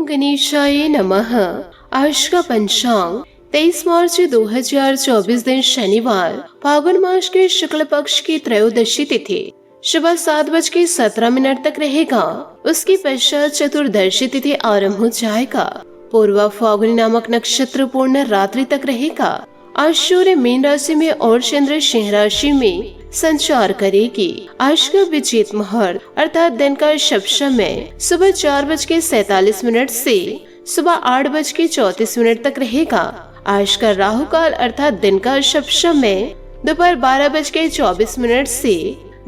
ओम गणेशाय नमः। आज का पंचांग 23 मार्च 2024 दिन शनिवार, फागुन मास के शुक्ल पक्ष की त्रयोदशी तिथि सुबह 7:17 तक रहेगा। उसके पश्चात चतुर्दशी तिथि आरंभ हो जाएगा। पूर्वा फागुनी नामक नक्षत्र पूर्ण रात्रि तक रहेगा। आज सूर्य मीन राशि में और चंद्र सिंह राशि में संचार करेगी। आज का विचित मुहूर्त अर्थात दिन का शुभ समय सुबह 4:47 से सुबह 8:34 तक रहेगा। आज का राहु काल अर्थात दिन का शुभ समय दोपहर 12:24 से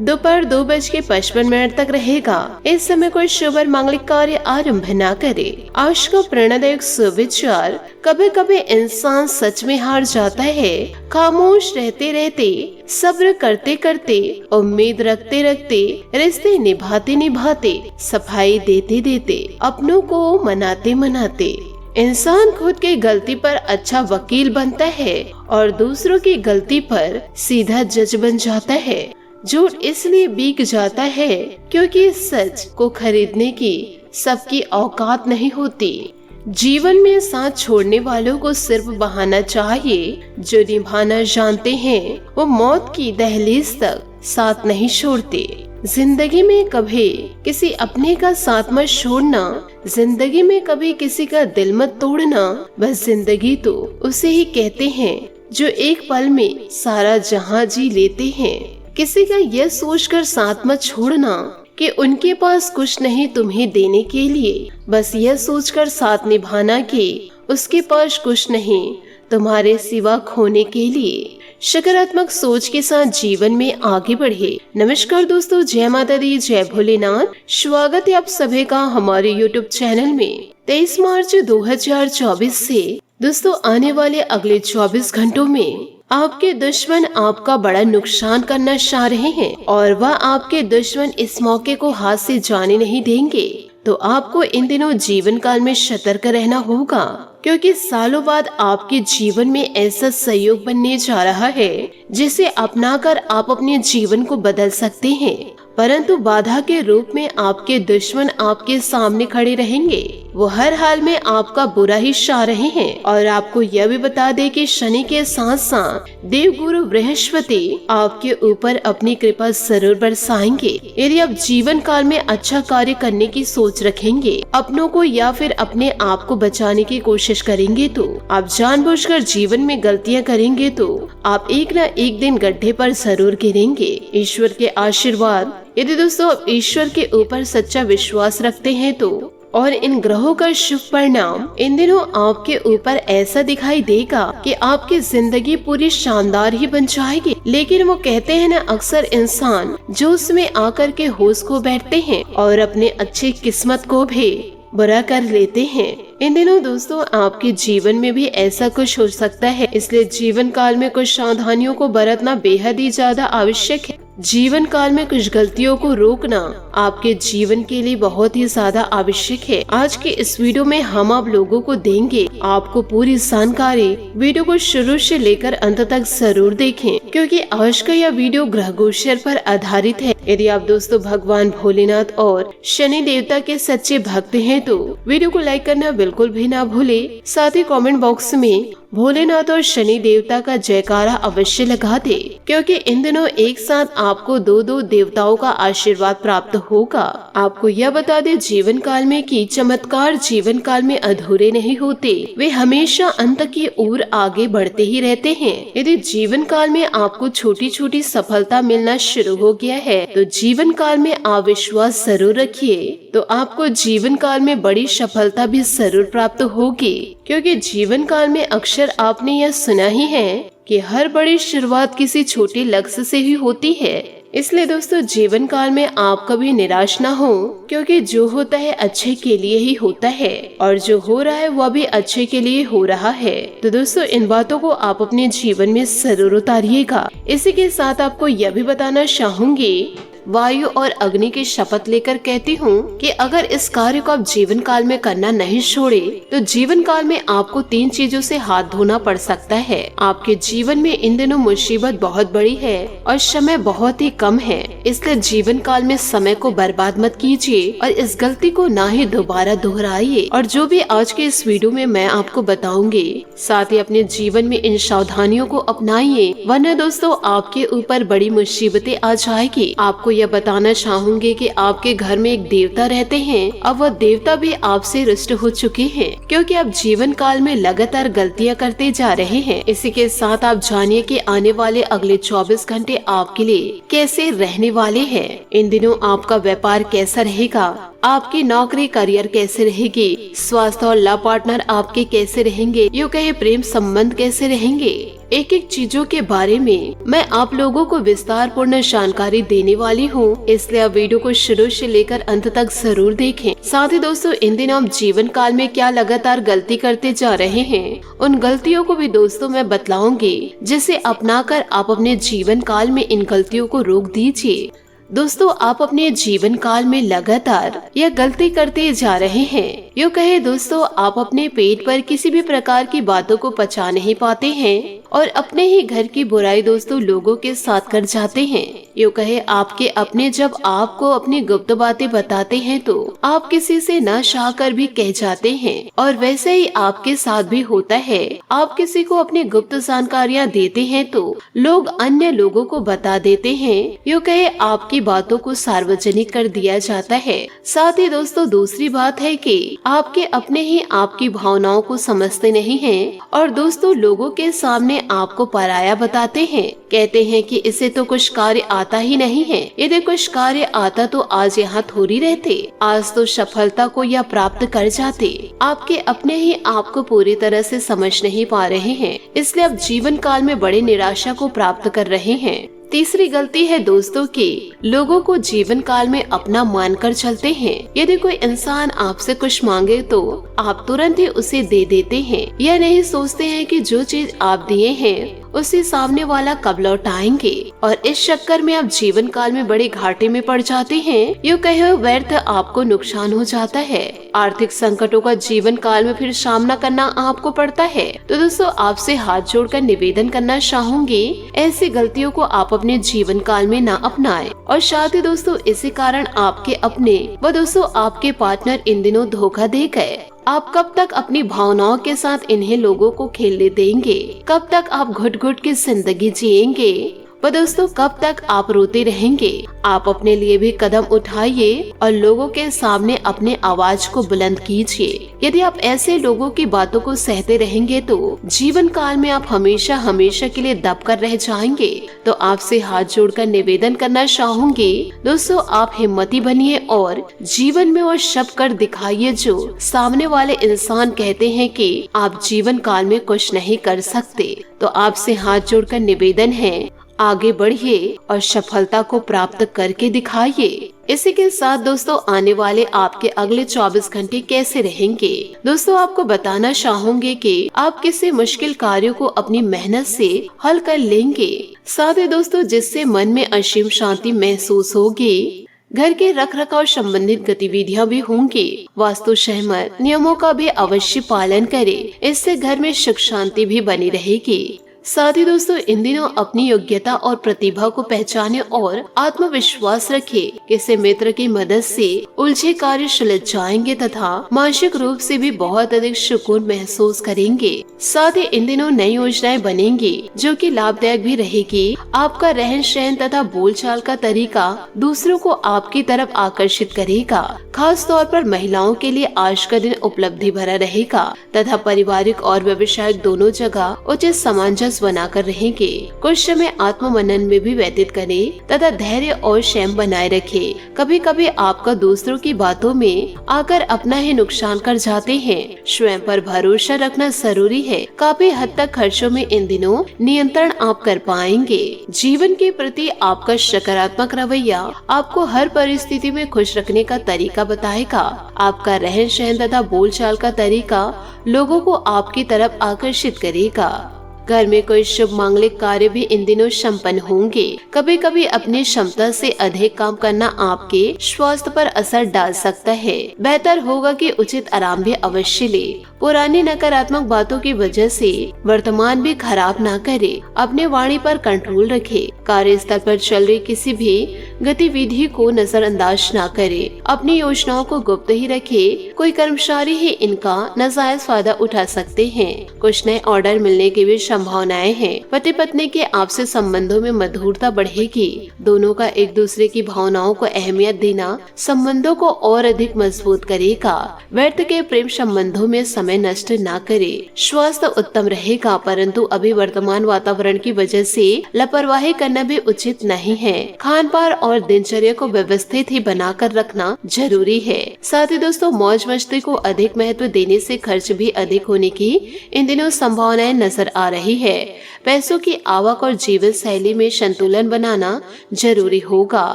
दोपहर 2:55 तक रहेगा। इस समय कोई शुभ और मांगलिक कार्य आरंभ न करे। आज का प्रेरणादायक सुविचार, कभी कभी इंसान सच में हार जाता है। खामोश रहते रहते, सब्र करते करते, उम्मीद रखते रखते, रिश्ते निभाते निभाते, सफाई देते देते, अपनों को मनाते मनाते इंसान खुद की गलती पर अच्छा वकील बनता है और दूसरों की गलती पर सीधा जज बन जाता है। झूठ इसलिए बिक जाता है क्योंकि सच को खरीदने की सबकी औकात नहीं होती। जीवन में साथ छोड़ने वालों को सिर्फ बहाना चाहिए। जो निभाना जानते हैं वो मौत की दहलीज तक साथ नहीं छोड़ते। जिंदगी में कभी किसी अपने का साथ मत छोड़ना, जिंदगी में कभी किसी का दिल मत तोड़ना। बस जिंदगी तो उसे ही कहते हैं जो एक पल में सारा जहां जी लेते हैं। किसी का यह सोचकर साथ मत छोड़ना कि उनके पास कुछ नहीं तुम्हें देने के लिए। बस यह सोचकर साथ निभाना कि उसके पास कुछ नहीं तुम्हारे सिवा खोने के लिए। सकारात्मक सोच के साथ जीवन में आगे बढ़े। नमस्कार दोस्तों, जय माता दी, जय भोलेनाथ। स्वागत है आप सभी का हमारे YouTube चैनल में। 23 मार्च 2024 से दोस्तों आने वाले अगले 24 घंटों में आपके दुश्मन आपका बड़ा नुकसान करना चाह रहे हैं और वह आपके दुश्मन इस मौके को हाथ से जाने नहीं देंगे। तो आपको इन दिनों जीवन काल में सतर्क रहना होगा क्योंकि सालों बाद आपके जीवन में ऐसा सहयोग बनने जा रहा है जिसे अपनाकर आप अपने जीवन को बदल सकते हैं। परंतु बाधा के रूप में आपके दुश्मन आपके सामने खड़े रहेंगे। वो हर हाल में आपका बुरा ही चाह रहे हैं। और आपको यह भी बता दे कि शनि के साथ साथ देवगुरु बृहस्पति आपके ऊपर अपनी कृपा जरूर बरसाएंगे। यदि आप जीवन काल में अच्छा कार्य करने की सोच रखेंगे, अपनों को या फिर अपने आप को बचाने की कोशिश करेंगे, तो आप जानबूझकर जीवन में गलतियां करेंगे तो आप एक न एक दिन गड्ढे पर जरूर गिरेंगे। ईश्वर के आशीर्वाद, यदि दोस्तों आप ईश्वर के ऊपर सच्चा विश्वास रखते हैं तो और इन ग्रहों का शुभ परिणाम इन दिनों आपके ऊपर ऐसा दिखाई देगा कि आपकी जिंदगी पूरी शानदार ही बन जाएगी। लेकिन वो कहते हैं ना, अक्सर इंसान जोश में आकर के होश खो बैठते हैं और अपने अच्छी किस्मत को भी बुरा कर लेते हैं। इन दिनों दोस्तों आपके जीवन में भी ऐसा कुछ हो सकता है, इसलिए जीवन काल में कुछ सावधानियों को बरतना बेहद ही ज्यादा आवश्यक है। जीवन काल में कुछ गलतियों को रोकना आपके जीवन के लिए बहुत ही ज्यादा आवश्यक है। आज के इस वीडियो में हम आप लोगों को देंगे आपको पूरी जानकारी। वीडियो को शुरू से लेकर अंत तक जरूर देखें क्योंकि आज का यह वीडियो ग्रह गोचर पर आधारित है। यदि आप दोस्तों भगवान भोलेनाथ और शनि देवता के सच्चे भक्त हैं तो वीडियो को लाइक करना बिल्कुल भी ना भूले। साथ ही कमेंट बॉक्स में भोलेनाथ और शनि देवता का जयकारा अवश्य लगा दे क्योंकि इन दिनों एक साथ आपको दो देवताओं का आशीर्वाद प्राप्त होगा। आपको यह बता दे जीवन काल में कि चमत्कार जीवन काल में अधूरे नहीं होते, वे हमेशा अंत की ओर आगे बढ़ते ही रहते हैं। यदि जीवन काल में आपको छोटी छोटी सफलता मिलना शुरू हो गया है तो जीवन काल में आप विश्वास जरूर रखिए, तो आपको जीवन काल में बड़ी सफलता भी जरूर प्राप्त होगी। क्योंकि जीवन काल में अक्सर आपने यह सुना ही है कि हर बड़ी शुरुआत किसी छोटे लक्ष्य से ही होती है। इसलिए दोस्तों जीवन काल में आप कभी निराश ना हो क्योंकि जो होता है अच्छे के लिए ही होता है और जो हो रहा है वह भी अच्छे के लिए हो रहा है। तो दोस्तों इन बातों को आप अपने जीवन में जरूर उतारिएगा। इसी के साथ आपको यह भी बताना चाहूंगी वायु और अग्नि की शपथ लेकर कहती हूँ कि अगर इस कार्य को आप जीवन काल में करना नहीं छोड़े तो जीवन काल में आपको 3 चीजों से हाथ धोना पड़ सकता है। आपके जीवन में इन दिनों मुसीबत बहुत बड़ी है और समय बहुत ही कम है, इसलिए जीवन काल में समय को बर्बाद मत कीजिए और इस गलती को ना ही दोबारा दोहराइए। और जो भी आज के इस वीडियो में मैं आपको बताऊंगी, साथ ही अपने जीवन में इन सावधानियों को अपनाइए, वरना दोस्तों आपके ऊपर बड़ी मुसीबतें आ जाएगी। आपको यह बताना चाहूंगी कि आपके घर में एक देवता रहते हैं, अब वह देवता भी आपसे रुष्ट हो चुके हैं क्योंकि आप जीवन काल में लगातार गलतियां करते जा रहे हैं। इसी के साथ आप जानिए कि आने वाले अगले 24 घंटे आपके लिए कैसे रहने वाले हैं। इन दिनों आपका व्यापार कैसा रहेगा, आपकी नौकरी करियर कैसे रहेगी, स्वास्थ्य और लव पार्टनर आपके कैसे रहेंगे, यूँ कहे प्रेम संबंध कैसे रहेंगे। एक एक चीजों के बारे में मैं आप लोगों को विस्तार पूर्ण जानकारी देने वाली हूँ, इसलिए आप वीडियो को शुरू से लेकर अंत तक जरूर देखें। साथ ही दोस्तों इन दिनों आप जीवन काल में क्या लगातार गलती करते जा रहे हैं, उन गलतियों को भी दोस्तों मैं बतलाऊंगी, जिसे अपनाकर आप अपने जीवन काल में इन गलतियों को रोक दीजिए। दोस्तों आप अपने जीवन काल में लगातार यह गलती करते जा रहे हैं, यूँ कहे दोस्तों आप अपने पेट पर किसी भी प्रकार की बातों को पचा नहीं पाते हैं और अपने ही घर की बुराई दोस्तों लोगों के साथ कर जाते हैं। यूँ कहे आपके अपने जब आपको अपनी गुप्त बातें बताते हैं तो आप किसी से न चाह कर भी कह जाते हैं, और वैसे ही आपके साथ भी होता है। आप किसी को अपनी गुप्त जानकारियाँ देते हैं तो लोग अन्य लोगों को बता देते हैं, यूँ कहे आपकी बातों को सार्वजनिक कर दिया जाता है। साथ ही दोस्तों दूसरी बात है कि आपके अपने ही आपकी भावनाओं को समझते नहीं हैं और दोस्तों लोगों के सामने आपको पराया बताते हैं। कहते हैं कि इसे तो कुछ कार्य आता ही नहीं है, यदि कुछ कार्य आता तो आज यहाँ थोड़ी रहते, आज तो सफलता को यह प्राप्त कर जाते। आपके अपने ही आपको पूरी तरह से समझ नहीं पा रहे हैं, इसलिए आप जीवन काल में बड़ी निराशा को प्राप्त कर रहे हैं। तीसरी गलती है दोस्तों कि लोगों को जीवन काल में अपना मानकर चलते हैं। यदि कोई इंसान आपसे कुछ मांगे तो आप तुरंत ही उसे दे देते हैं, यह नहीं सोचते हैं कि जो चीज आप दिए हैं उसे सामने वाला कब लौटाएंगे, और इस चक्कर में आप जीवन काल में बड़े घाटे में पड़ जाते हैं। यूँ कहे व्यर्थ आपको नुकसान हो जाता है, आर्थिक संकटों का जीवन काल में फिर सामना करना आपको पड़ता है। तो दोस्तों आपसे हाथ जोड़कर निवेदन करना चाहूंगी, ऐसी गलतियों को आप अपने जीवन काल में ना अपनाएं। और साथ ही दोस्तों इसी कारण आपके अपने व दोस्तों आपके पार्टनर इन दिनों धोखा दे गए। आप कब तक अपनी भावनाओं के साथ इन्हें लोगों को खेलने देंगे, कब तक आप घुट घुट की जिंदगी जिएंगे, व दोस्तों कब तक आप रोते रहेंगे। आप अपने लिए भी कदम उठाइए और लोगों के सामने अपने आवाज को बुलंद कीजिए। यदि आप ऐसे लोगों की बातों को सहते रहेंगे तो जीवन काल में आप हमेशा हमेशा के लिए दब कर रह जाएंगे। तो आपसे हाथ जोड़कर निवेदन करना चाहूंगी दोस्तों आप हिम्मती बनिए और जीवन में वो सब कर दिखाइए जो सामने वाले इंसान कहते हैं कि आप जीवन काल में कुछ नहीं कर सकते। तो आपसे हाथ जोड़कर निवेदन है, आगे बढ़िए और सफलता को प्राप्त करके दिखाइए। इसी के साथ दोस्तों आने वाले आपके अगले 24 घंटे कैसे रहेंगे, दोस्तों आपको बताना चाहूंगी कि आप किसी मुश्किल कार्यों को अपनी मेहनत से हल कर लेंगे। साथ ही दोस्तों जिससे मन में असीम शांति महसूस होगी। घर के रख रखाव संबंधित गतिविधियां भी होंगी। वास्तु सहमत नियमों का भी अवश्य पालन करें, इससे घर में सुख शांति भी बनी रहेगी। साथ ही दोस्तों इन दिनों अपनी योग्यता और प्रतिभा को पहचाने और आत्मविश्वास रखे। किसी मित्र की मदद से उलझे कार्य सुलझ जाएंगे तथा मानसिक रूप से भी बहुत अधिक सुकून महसूस करेंगे। साथ ही इन दिनों नई योजनाएं बनेंगी जो कि लाभदायक भी रहेगी। आपका रहन सहन तथा बोलचाल का तरीका दूसरों को आपकी तरफ आकर्षित करेगा। खास तौर पर महिलाओं के लिए आज का दिन उपलब्धि भरा रहेगा तथा पारिवारिक और व्यवसायिक दोनों जगह उचित सामंजस्य बनाकर रहेंगे। कुछ समय आत्म मनन में भी व्यतीत करें तथा धैर्य और संयम बनाए रखें। कभी कभी आपका दूसरों की बातों में आकर अपना ही नुकसान कर जाते हैं। स्वयं पर भरोसा रखना जरूरी है। काफी हद तक खर्चों में इन दिनों नियंत्रण आप कर पाएंगे। जीवन के प्रति आपका सकारात्मक रवैया आपको हर परिस्थिति में खुश रखने का तरीका बताएगा। आपका रहन सहन तथा बोलचाल का तरीका लोगों को आपकी तरफ आकर्षित करेगा। घर में कोई शुभ मांगलिक कार्य भी इन दिनों संपन्न होंगे। कभी कभी अपनी क्षमता से अधिक काम करना आपके स्वास्थ्य पर असर डाल सकता है। बेहतर होगा कि उचित आराम भी अवश्य ले। पुरानी नकारात्मक बातों की वजह से वर्तमान भी खराब ना करे। अपने वाणी पर कंट्रोल रखे। कार्यस्थल पर चल रही किसी भी गतिविधि को नजरअंदाज ना करे। अपनी योजनाओं को गुप्त ही रखे। कोई कर्मचारी ही इनका नाजायज फायदा उठा सकते हैं। कुछ नए ऑर्डर मिलने की भी संभावनाएं हैं। पति पत्नी के आपसी संबंधों में मधुरता बढ़ेगी। दोनों का एक दूसरे की भावनाओं को अहमियत देना संबंधों को और अधिक मजबूत करेगा। व्यर्थ के प्रेम संबंधों में समय नष्ट ना करे। स्वास्थ्य उत्तम रहेगा, परंतु अभी वर्तमान वातावरण की वजह से लापरवाही करना भी उचित नहीं है। खान पान और दिनचर्या को व्यवस्थित ही बनाकर रखना जरूरी है। साथ ही दोस्तों, मौज मस्ती को अधिक महत्व देने से खर्च भी अधिक होने की इन दिनों संभावनाएं नजर आ रही है। पैसों की आवक और जीवन शैली में संतुलन बनाना जरूरी होगा।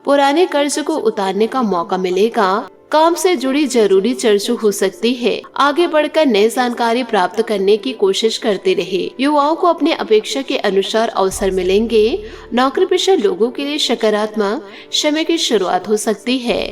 पुराने कर्ज को उतारने का मौका मिलेगा। काम से जुड़ी जरूरी चर्चा हो सकती है। आगे बढ़कर नई जानकारी प्राप्त करने की कोशिश करते रहे। युवाओं को अपने अपेक्षा के अनुसार अवसर मिलेंगे। नौकरी पेशा लोगों के लिए सकारात्मक समय की शुरुआत हो सकती है।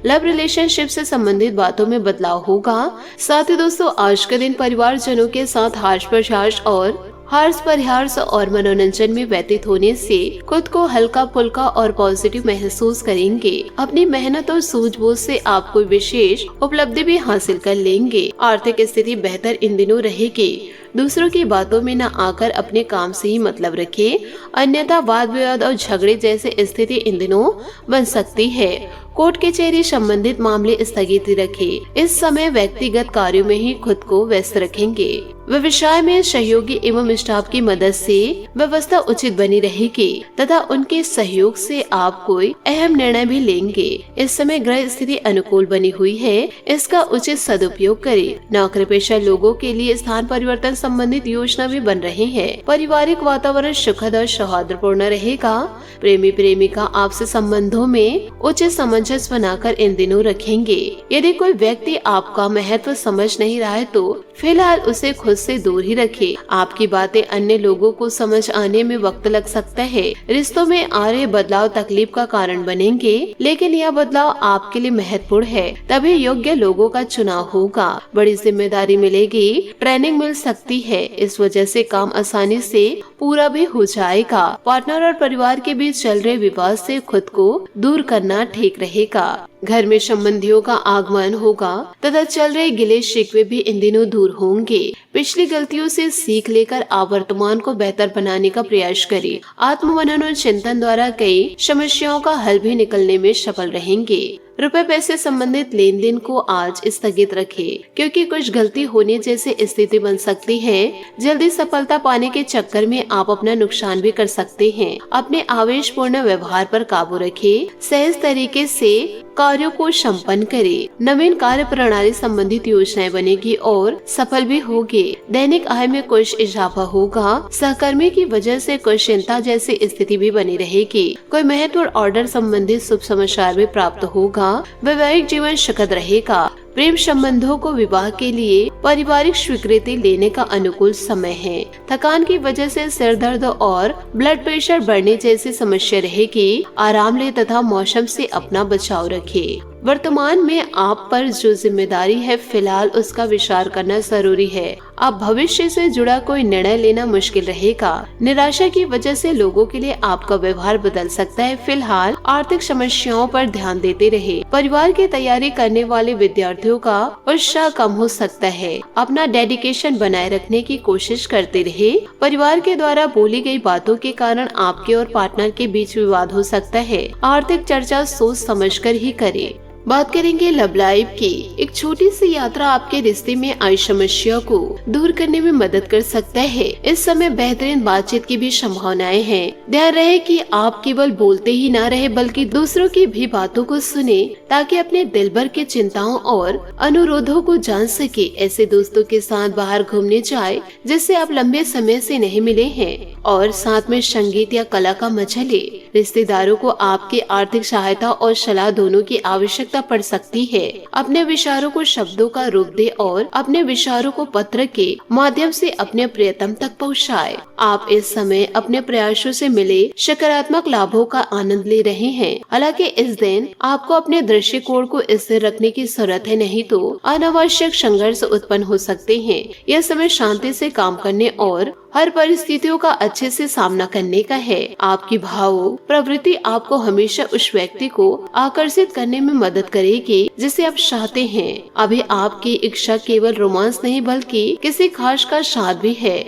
लव रिलेशनशिप से संबंधित बातों में बदलाव होगा। साथ ही दोस्तों, आज के दिन परिवारजनों के साथ हास प्रयास और हर्ष परिहास और मनोरंजन में व्यतीत होने से खुद को हल्का फुल्का और पॉजिटिव महसूस करेंगे। अपनी मेहनत और सूझबूझ से आप कोई विशेष उपलब्धि भी हासिल कर लेंगे। आर्थिक स्थिति बेहतर इन दिनों रहेगी। दूसरों की बातों में न आकर अपने काम से ही मतलब रखें, अन्यथा वाद विवाद और झगड़े जैसे स्थिति इन दिनों बन सकती है। कोर्ट कचहरी संबंधित मामले स्थगित रखें। इस समय व्यक्तिगत कार्यों में ही खुद को व्यस्त रखेंगे। व्यवसाय में सहयोगी एवं स्टाफ की मदद से व्यवस्था उचित बनी रहेगी तथा उनके सहयोग से आप कोई अहम निर्णय भी लेंगे। इस समय ग्रह स्थिति अनुकूल बनी हुई है, इसका उचित सदुपयोग करें। नौकरी पेशा लोगों के लिए स्थान परिवर्तन संबंधित योजना भी बन रही है। पारिवारिक वातावरण सुखद और सौहार्दपूर्ण रहेगा। प्रेमी प्रेमिका आपसे संबंधों में उचित सामंजस्य बनाकर इन दिनों रखेंगे। यदि कोई व्यक्ति आपका महत्व समझ नहीं रहा है तो फिलहाल उसे खुद से दूर ही रखें। आपकी बातें अन्य लोगों को समझ आने में वक्त लग सकता है। रिश्तों में आ रहे बदलाव तकलीफ का कारण बनेंगे, लेकिन यह बदलाव आपके लिए महत्वपूर्ण है। तभी योग्य लोगों का चुनाव होगा। बड़ी जिम्मेदारी मिलेगी, ट्रेनिंग मिल सकती है। इस वजह से काम आसानी से पूरा भी हो जाएगा। पार्टनर और परिवार के बीच चल रहे विवाद से खुद को दूर करना ठीक रहेगा। घर में संबंधियों का आगमन होगा तथा चल रहे गिले शिकवे भी इन दिनों दूर होंगे। पिछली गलतियों से सीख लेकर आप वर्तमान को बेहतर बनाने का प्रयास करें। आत्ममनन और चिंतन द्वारा कई समस्याओं का हल भी निकलने में सफल रहेंगे। रुपए पैसे संबंधित लेन देन को आज स्थगित रखें, क्योंकि कुछ गलती होने जैसी स्थिति बन सकती है। जल्दी सफलता पाने के चक्कर में आप अपना नुकसान भी कर सकते हैं। अपने आवेशपूर्ण व्यवहार पर काबू रखें। सहज तरीके से कार्यों को संपन्न करें। नवीन कार्य प्रणाली संबंधित योजनाएं बनेगी और सफल भी होगी। दैनिक आय में कुछ इजाफा होगा। सहकर्मी की वजह से कुछ चिंता जैसी स्थिति भी बनी रहेगी। कोई महत्वपूर्ण ऑर्डर संबंधित शुभ समाचार भी प्राप्त होगा। वैवाहिक जीवन सुखद रहेगा। प्रेम संबंधों को विवाह के लिए पारिवारिक स्वीकृति लेने का अनुकूल समय है। थकान की वजह से सिर दर्द और ब्लड प्रेशर बढ़ने जैसी समस्या रहेगी। आराम ले तथा मौसम से अपना बचाव रखें। वर्तमान में आप पर जो जिम्मेदारी है फिलहाल उसका विचार करना जरूरी है। अब भविष्य से जुड़ा कोई निर्णय लेना मुश्किल रहेगा। निराशा की वजह से लोगों के लिए आपका व्यवहार बदल सकता है। फिलहाल आर्थिक समस्याओं पर ध्यान देते रहे। परिवार की तैयारी करने वाले विद्यार्थियों का उत्साह कम हो सकता है। अपना डेडिकेशन बनाए रखने की कोशिश करते रहे। परिवार के द्वारा बोली गई बातों के कारण आपके और पार्टनर के बीच विवाद हो सकता है। आर्थिक चर्चा सोच समझकर ही करें। बात करेंगे लव लाइफ की। एक छोटी सी यात्रा आपके रिश्ते में आई समस्या को दूर करने में मदद कर सकता है। इस समय बेहतरीन बातचीत की भी संभावनाएं हैं। ध्यान रहे कि आप केवल बोलते ही ना रहे बल्कि दूसरों की भी बातों को सुने, ताकि अपने दिल भर की चिंताओं और अनुरोधों को जान सके। ऐसे दोस्तों के साथ बाहर घूमने जाए जिससे आप लंबे समय से नहीं मिले हैं और साथ में संगीत या कला का मजा ले। रिश्तेदारों को आपकी आर्थिक सहायता और सलाह दोनों की आवश्यकता आवश्यकता पड़ सकती है। अपने विचारों को शब्दों का रूप दे और अपने विचारों को पत्र के माध्यम से अपने प्रियतम तक पहुँचाए। आप इस समय अपने प्रयासों से मिले सकारात्मक लाभों का आनंद ले रहे हैं। हालांकि इस दिन आपको अपने दृष्टिकोण को स्थिर रखने की जरूरत है, नहीं तो अनावश्यक संघर्ष उत्पन्न हो सकते हैं। यह समय शांति से काम करने और हर परिस्थितियों का अच्छे से सामना करने का है। आपकी भाव प्रवृत्ति आपको हमेशा उस व्यक्ति को आकर्षित करने में मदद करेगी जिसे आप चाहते हैं। अभी आपकी इच्छा केवल रोमांस नहीं बल्कि किसी खास का साथ भी है।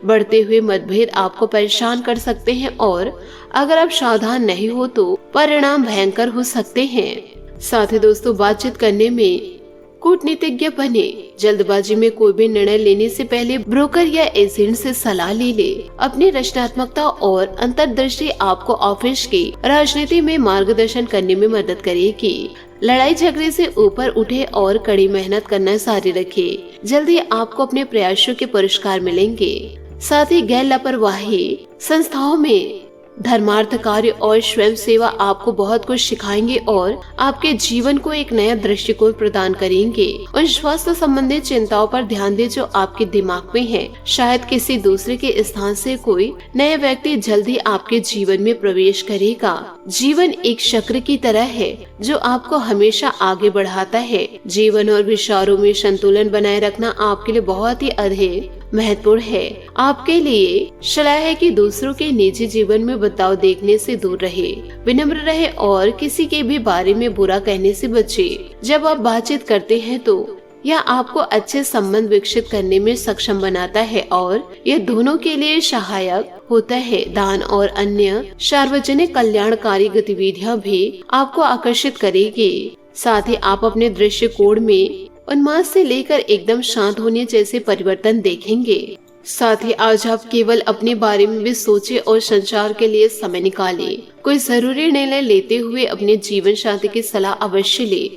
बढ़ते हुए मतभेद आपको परेशान कर सकते हैं और अगर आप सावधान नहीं हो तो परिणाम भयंकर हो सकते हैं। साथ ही दोस्तों, बातचीत करने में कूटनीतिज्ञ बने। जल्दबाजी में कोई भी निर्णय लेने से पहले ब्रोकर या एजेंट से सलाह ले। अपनी रचनात्मकता और अंतर्दृष्टि आपको ऑफिस की राजनीति में मार्गदर्शन करने में मदद करेगी। लड़ाई झगड़े से ऊपर उठे और कड़ी मेहनत करना जारी रखे। जल्दी आपको अपने प्रयासों के पुरस्कार मिलेंगे। साथ ही गैर लापरवाही संस्थाओं में धर्मार्थ कार्य और स्वयं सेवा आपको बहुत कुछ सिखाएंगे और आपके जीवन को एक नया दृष्टिकोण प्रदान करेंगे। उन स्वास्थ्य संबंधित चिंताओं पर ध्यान दें जो आपके दिमाग में है। शायद किसी दूसरे के स्थान से कोई नया व्यक्ति जल्दी आपके जीवन में प्रवेश करेगा। जीवन एक चक्र की तरह है जो आपको हमेशा आगे बढ़ाता है। जीवन और विचारों में संतुलन बनाए रखना आपके लिए बहुत ही अधिक महत्वपूर्ण है। आपके लिए सलाह है कि दूसरों के निजी जीवन में बदलाव देखने से दूर रहे, विनम्र रहे और किसी के भी बारे में बुरा कहने से बचे। जब आप बातचीत करते हैं तो यह आपको अच्छे संबंध विकसित करने में सक्षम बनाता है और यह दोनों के लिए सहायक होता है। दान और अन्य सार्वजनिक कल्याणकारी गतिविधियां भी आपको आकर्षित करेगी। साथ ही आप अपने दृष्टिकोण में उन्माद से लेकर एकदम शांत होने जैसे परिवर्तन देखेंगे। साथ ही आज आप केवल अपने बारे में भी सोचे और संचार के लिए समय निकाले। कोई जरूरी निर्णय लेते हुए अपने जीवन साथी की सलाह अवश्य ले।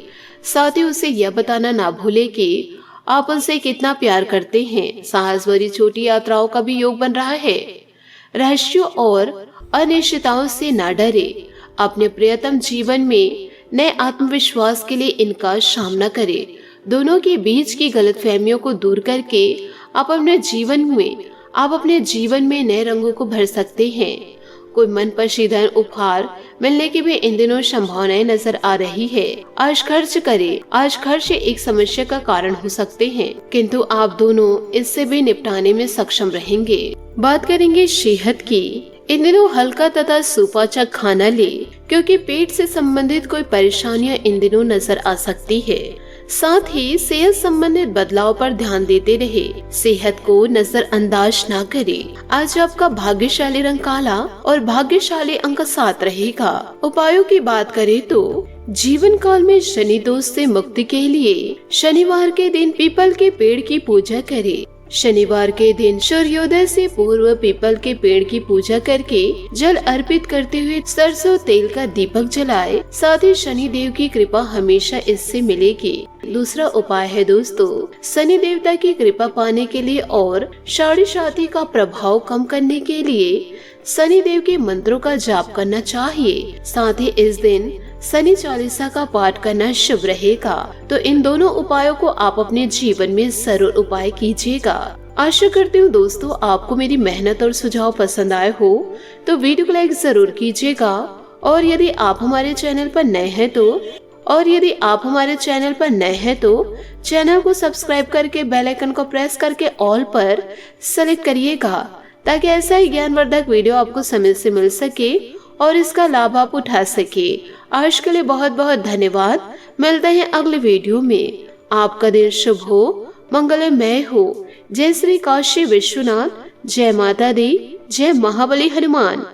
साथ ही उसे यह बताना ना भूले कि आप उनसे कितना प्यार करते हैं। साहस भरी छोटी यात्राओं का भी योग बन रहा है। रहस्यों और अनिश्चितताओं से ना डरे। अपने प्रियतम जीवन में नए आत्मविश्वास के लिए इनका सामना करे। दोनों के बीच की गलतफहमियों को दूर करके आप अपने जीवन में नए रंगों को भर सकते हैं। कोई मनपसंद उपहार मिलने की भी इन दिनों संभावनाएं नजर आ रही है। आज खर्च करें। आज खर्च एक समस्या का कारण हो सकते हैं, किंतु आप दोनों इससे भी निपटाने में सक्षम रहेंगे। बात करेंगे सेहत की। इन दिनों हल्का तथा सुपाचक खाना ले, क्योंकि पेट से संबंधित कोई परेशानियां इन दिनों नजर आ सकती है। साथ ही सेहत संबंधित बदलाव पर ध्यान देते रहे। सेहत को नजरअंदाज ना करें। आज आपका भाग्यशाली रंग काला और भाग्यशाली अंक 7 रहेगा। उपायों की बात करें तो जीवन काल में शनि दोष से मुक्ति के लिए शनिवार के दिन पीपल के पेड़ की पूजा करें। शनिवार के दिन सूर्योदय से पूर्व पीपल के पेड़ की पूजा करके जल अर्पित करते हुए सरसों तेल का दीपक जलाए। साथ ही शनि देव की कृपा हमेशा इससे मिलेगी। दूसरा उपाय है दोस्तों, शनि देवता की कृपा पाने के लिए और साढ़े साथी का प्रभाव कम करने के लिए शनि देव के मंत्रों का जाप करना चाहिए। साथ ही इस दिन शनि चालीसा का पाठ करना शुभ रहेगा। तो इन दोनों उपायों को आप अपने जीवन में जरूर उपाय कीजिएगा। आशा करती हूँ दोस्तों आपको मेरी मेहनत और सुझाव पसंद आए हो तो वीडियो को लाइक जरूर कीजिएगा। और यदि आप हमारे चैनल पर नए हैं तो चैनल को सब्सक्राइब करके बेल आइकन को प्रेस करके ऑल पर सेलेक्ट करिएगा, ताकि ऐसा ही ज्ञानवर्धक वीडियो आपको समय से मिल सके और इसका लाभ आप उठा सके। आज के लिए बहुत बहुत धन्यवाद। मिलते हैं अगले वीडियो में। आपका दिन शुभ हो, मंगलमय हो। जय श्री काशी विश्वनाथ, जय माता दी, जय महाबली हनुमान।